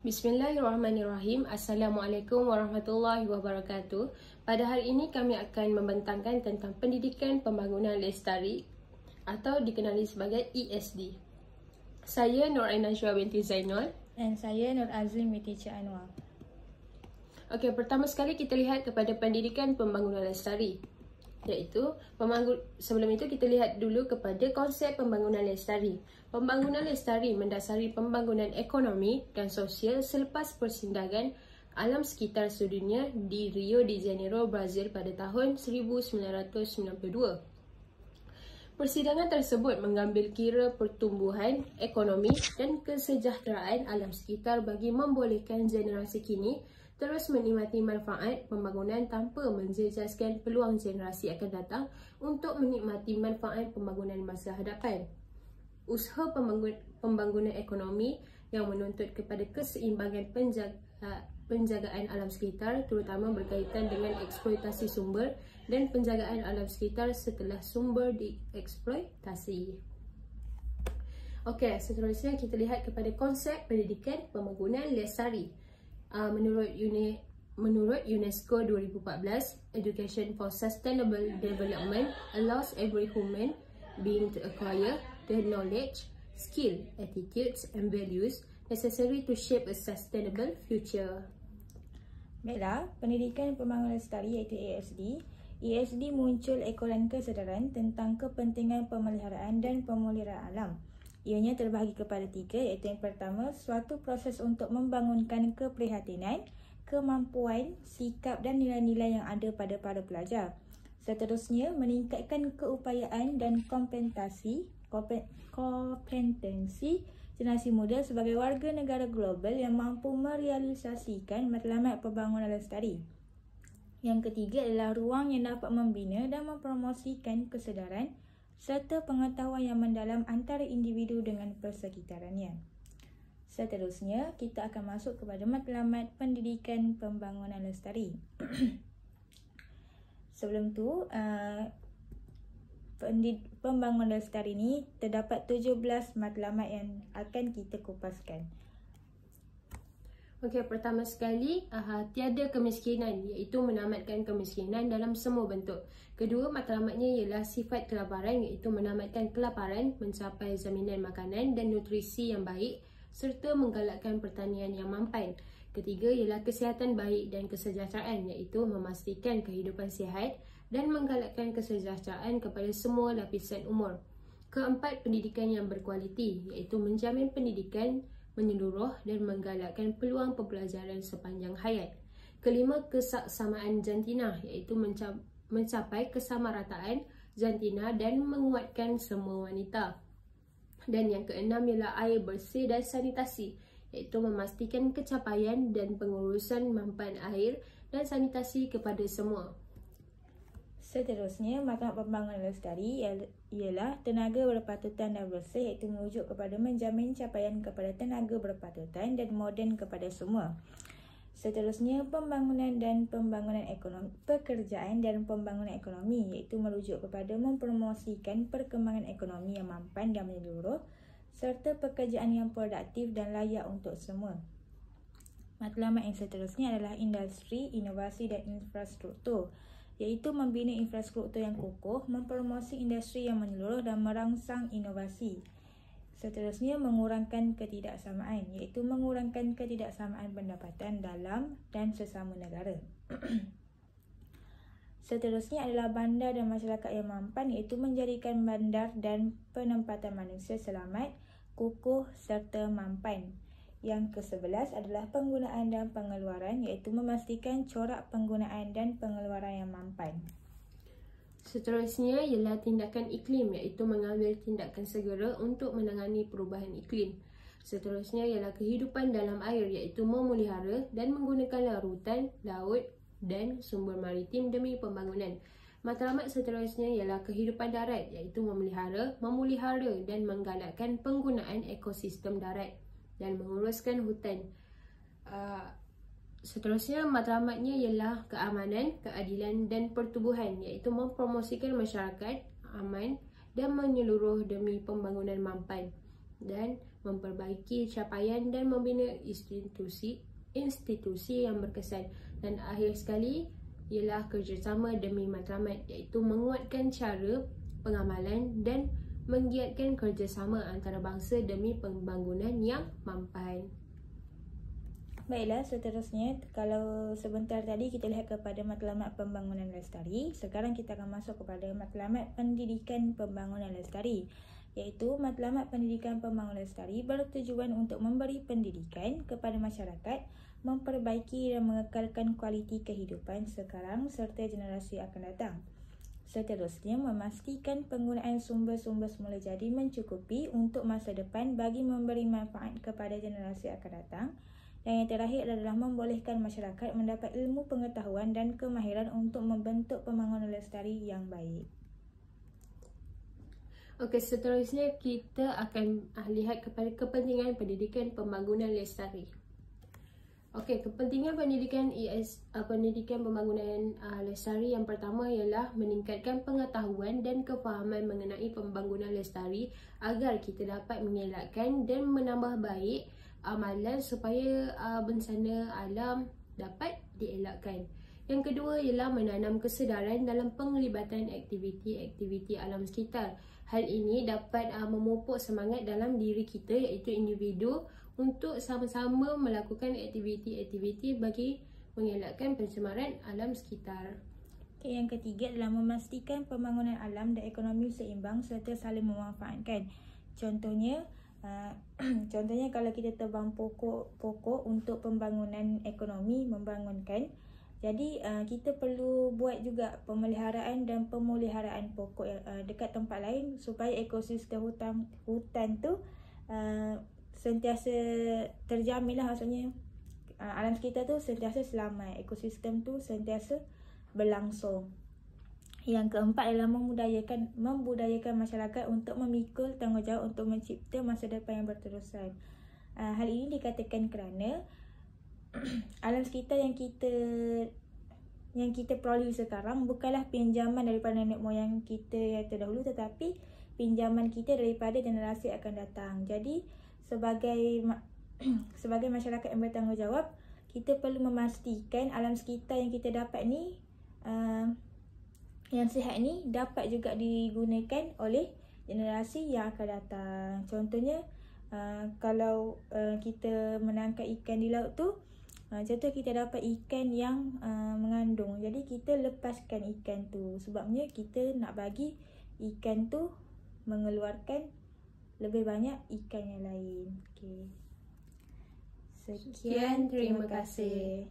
Bismillahirrahmanirrahim. Assalamualaikum warahmatullahi wabarakatuh. Pada hari ini kami akan membentangkan tentang pendidikan pembangunan lestari atau dikenali sebagai ESD. Saya Nur Aina Syua binti Zainul dan saya Nur Azim binti Cik Anwar. Okey, pertama sekali kita lihat kepada pendidikan pembangunan lestari. Sebelum itu kita lihat dulu kepada konsep pembangunan lestari. Pembangunan lestari mendasari pembangunan ekonomi dan sosial selepas persindangan alam sekitar sedunia di Rio de Janeiro, Brazil pada tahun 1992. Persidangan tersebut mengambil kira pertumbuhan ekonomi dan kesejahteraan alam sekitar bagi membolehkan generasi kini terus menikmati manfaat pembangunan tanpa menjejaskan peluang generasi akan datang untuk menikmati manfaat pembangunan masa hadapan. Usaha pembangunan ekonomi yang menuntut kepada keseimbangan penjagaan alam sekitar terutama berkaitan dengan eksploitasi sumber dan penjagaan alam sekitar setelah sumber dieksploitasi. Okey, seterusnya kita lihat kepada konsep pendidikan pembangunan lestari. Menurut UNESCO 2014, Education for Sustainable Development allows every human being to acquire the knowledge, skill, attitudes and values necessary to shape a sustainable future. Baiklah, pendidikan pembangunan lestari iaitu ESD. ESD muncul ekoran kesedaran tentang kepentingan pemeliharaan dan pemulihan alam. Ianya terbahagi kepada tiga, iaitu yang pertama, suatu proses untuk membangunkan keprihatinan, kemampuan, sikap dan nilai-nilai yang ada pada para pelajar. Seterusnya, meningkatkan keupayaan dan kompetensi generasi muda sebagai warga negara global yang mampu merealisasikan matlamat pembangunan lestari. Yang ketiga adalah ruang yang dapat membina dan mempromosikan kesedaran serta pengetahuan yang mendalam antara individu dengan persekitarannya. Seterusnya, kita akan masuk kepada matlamat pendidikan pembangunan lestari. Sebelum tu, pembangunan lestari ini terdapat 17 matlamat yang akan kita kupaskan. Okey, pertama sekali, tiada kemiskinan, iaitu menamatkan kemiskinan dalam semua bentuk. Kedua, matlamatnya ialah sifat kelaparan, iaitu menamatkan kelaparan, mencapai jaminan makanan dan nutrisi yang baik serta menggalakkan pertanian yang mampan. Ketiga ialah kesihatan baik dan kesejahteraan, iaitu memastikan kehidupan sihat dan menggalakkan kesejahteraan kepada semua lapisan umur. Keempat, pendidikan yang berkualiti, iaitu menjamin pendidikan menyeluruh dan menggalakkan peluang pembelajaran sepanjang hayat. Kelima, kesamaan jantina, iaitu mencapai kesamarataan jantina dan menguatkan semua wanita. Dan yang keenam ialah air bersih dan sanitasi, iaitu memastikan kecapaian dan pengurusan mampan air dan sanitasi kepada semua. Seterusnya, matlamat pembangunan lestari ialah tenaga berpatutan dan bersih, iaitu merujuk kepada menjamin capaian kepada tenaga berpatutan dan moden kepada semua. Seterusnya, pembangunan dan pembangunan ekonomi, pekerjaan dan pembangunan ekonomi, iaitu merujuk kepada mempromosikan perkembangan ekonomi yang mampan dan menyeluruh serta pekerjaan yang produktif dan layak untuk semua. Matlamat yang seterusnya adalah industri, inovasi dan infrastruktur, iaitu membina infrastruktur yang kukuh, mempromosi industri yang menyeluruh dan merangsang inovasi. Seterusnya, mengurangkan ketidaksamaan, iaitu mengurangkan ketidaksamaan pendapatan dalam dan sesama negara. Seterusnya adalah bandar dan masyarakat yang mampan, iaitu menjadikan bandar dan penempatan manusia selamat, kukuh serta mampan. Yang ke-11 adalah penggunaan dan pengeluaran, iaitu memastikan corak penggunaan dan pengeluaran yang mampan. Seterusnya ialah tindakan iklim, iaitu mengambil tindakan segera untuk menangani perubahan iklim. Seterusnya ialah kehidupan dalam air, iaitu memelihara dan menggunakan larutan, laut dan sumber maritim demi pembangunan. Matlamat seterusnya ialah kehidupan darat, iaitu memelihara dan menggalakkan penggunaan ekosistem darat dan menguruskan hutan. Seterusnya, matlamatnya ialah keamanan, keadilan dan pertubuhan, iaitu mempromosikan masyarakat aman dan menyeluruh demi pembangunan mampan dan memperbaiki capaian dan membina institusi yang berkesan. Dan akhir sekali ialah kerjasama demi matlamat, iaitu menguatkan cara pengamalan dan menggiatkan kerjasama antara bangsa demi pembangunan yang mampan. Baiklah, seterusnya kalau sebentar tadi kita lihat kepada matlamat pembangunan lestari, sekarang kita akan masuk kepada matlamat pendidikan pembangunan lestari, iaitu matlamat pendidikan pembangunan lestari bertujuan untuk memberi pendidikan kepada masyarakat, memperbaiki dan mengekalkan kualiti kehidupan sekarang serta generasi akan datang. Seterusnya, memastikan penggunaan sumber-sumber semula jadi mencukupi untuk masa depan bagi memberi manfaat kepada generasi akan datang. Dan yang terakhir adalah membolehkan masyarakat mendapat ilmu pengetahuan dan kemahiran untuk membentuk pembangunan lestari yang baik. Okey, seterusnya kita akan lihat kepada kepentingan pendidikan pembangunan lestari. Okey, kepentingan pendidikan pembangunan lestari yang pertama ialah meningkatkan pengetahuan dan kefahaman mengenai pembangunan lestari agar kita dapat mengelakkan dan menambah baik amalan supaya bencana alam dapat dielakkan. Yang kedua ialah menanam kesedaran dalam penglibatan aktiviti-aktiviti alam sekitar. Hal ini dapat memupuk semangat dalam diri kita, iaitu individu, untuk sama-sama melakukan aktiviti-aktiviti bagi mengelakkan pencemaran alam sekitar. Okay, yang ketiga adalah memastikan pembangunan alam dan ekonomi seimbang serta saling memanfaatkan. Contohnya kalau kita tebang pokok untuk pembangunan ekonomi, membangunkan. Jadi kita perlu buat juga pemeliharaan dan pemeliharaan pokok dekat tempat lain supaya ekosistem hutan tu sentiasa terjamin lah, maksudnya alam sekitar tu sentiasa selamat, ekosistem tu sentiasa berlangsung. Yang keempat adalah membudayakan masyarakat untuk memikul tanggungjawab untuk mencipta masa depan yang berterusan. Hal ini dikatakan kerana alam sekitar yang kita peroleh sekarang bukanlah pinjaman daripada nenek moyang kita yang terdahulu, tetapi pinjaman kita daripada generasi akan datang. Jadi sebagai masyarakat yang bertanggungjawab, kita perlu memastikan alam sekitar yang kita dapat ni, yang sihat ni, dapat juga digunakan oleh generasi yang akan datang. Contohnya kalau kita menangkap ikan di laut tu, contoh kita dapat ikan yang mengandung, jadi kita lepaskan ikan tu, sebabnya kita nak bagi ikan tu mengeluarkan lebih banyak ikan yang lain. Okay. Sekian, terima kasih.